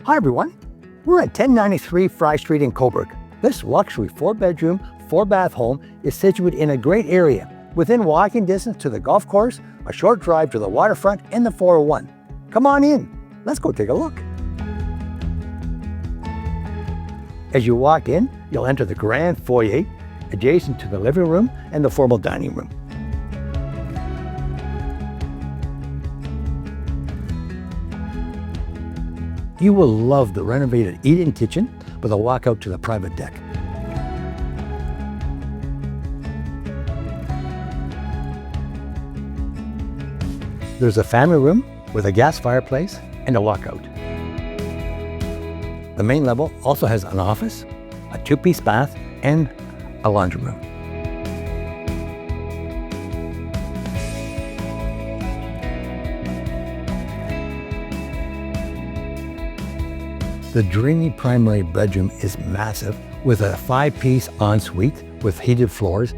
Hi everyone, we're at 1093 Frei Street in Cobourg. This luxury 4-bedroom, 4-bath home is situated in a great area, within walking distance to the golf course, a short drive to the waterfront and the 401. Come on in, let's go take a look. As you walk in, you'll enter the grand foyer, adjacent to the living room and the formal dining room. You will love the renovated eat-in kitchen with a walkout to the private deck. There's a family room with a gas fireplace and a walkout. The main level also has an office, a 2-piece bath, and a laundry room. The dreamy primary bedroom is massive with a 5-piece ensuite with heated floors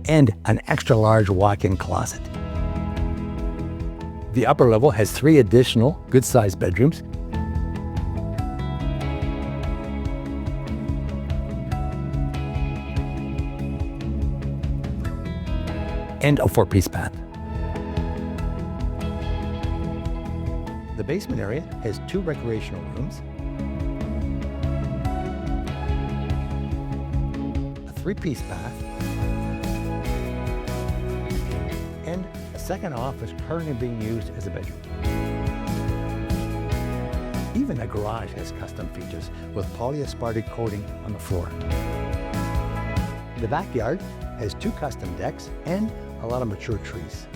and an extra large walk-in closet. The upper level has 3 additional good-sized bedrooms and a 4-piece bath. The basement area has 2 recreational rooms, a 3-piece bath, and a second office currently being used as a bedroom. Even the garage has custom features with polyaspartic coating on the floor. The backyard has 2 custom decks and a lot of mature trees.